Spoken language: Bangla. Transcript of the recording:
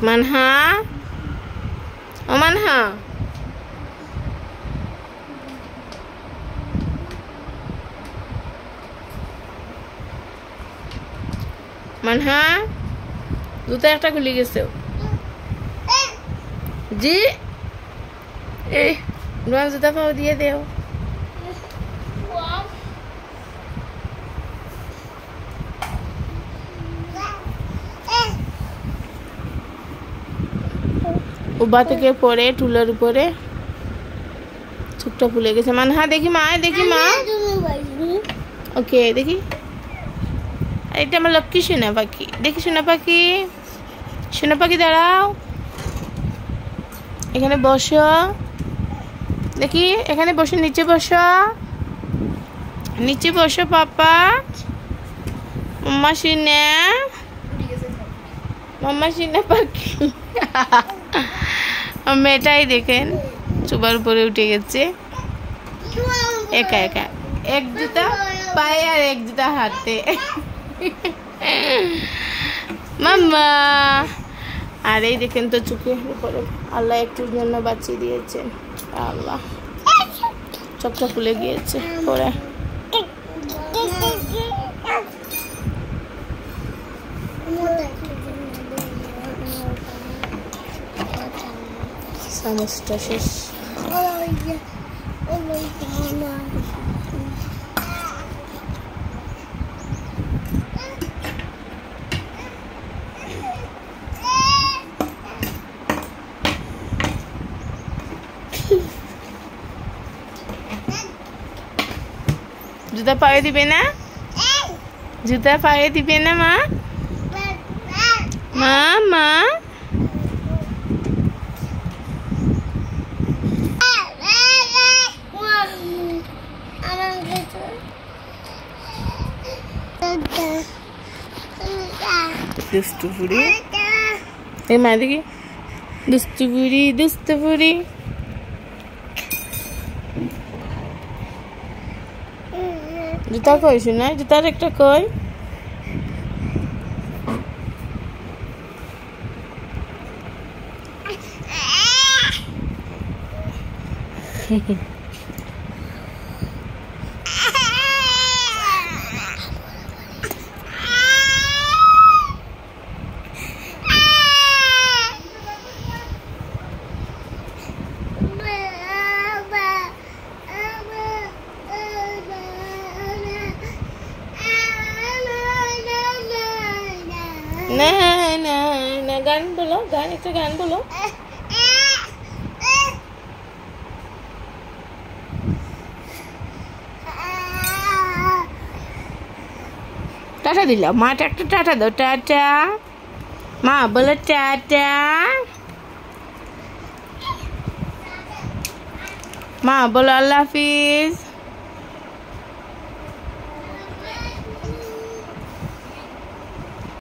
মানহা, ও মানহা, মানহা জুতা একটা খুলে গেছে। জি এই জুতা পাও দিয়ে দেও। উবা থেকে পরে টুলের উপরে চোখটা ফুলে গেছে। মানহা দেখি মা, দেখি মা, ওকে দেখি। এটা আমার লক্ষ্মী সোনা পাখি, দেখি সোনা পাখি, সোনা পাখি দাঁড়াও, এখানে বসো, দেখি এখানে বসো, নিচে বসো, নিচে বসো পাপা, মাম্মা সোনা, মাম্মা সোনা পাখি। মেয়েটাই দেখেন চুবার উপরে উঠে গেছে একা একা, এক জুতা পায়ে আর এক জুতা হাতে। মাম্মা আর এই দেখেন তো চোখের উপরে আল্লাহ একটুর জন্য বাঁচিয়ে দিয়েছেন। আল্লাহ চোখটা ফুলে গিয়েছে পরে। সমস্যা শেষ। জুতা পায়ে দিবে না, জুতা পায়ে দিবে না মা, মা মা দুষ্টু বুড়ি, এই মা দেখি দুষ্টু বুড়ি, দুষ্টু বুড়ি। জুতা কই শোনা, জুতার একটা কই। না না না, গান বলো, গান একটা গান বলো। টাটা দিলাম, মা একটা টাটা দাও, টাটা মা বলো, টাটা মা বলো, আল্লাহ হাফিজ।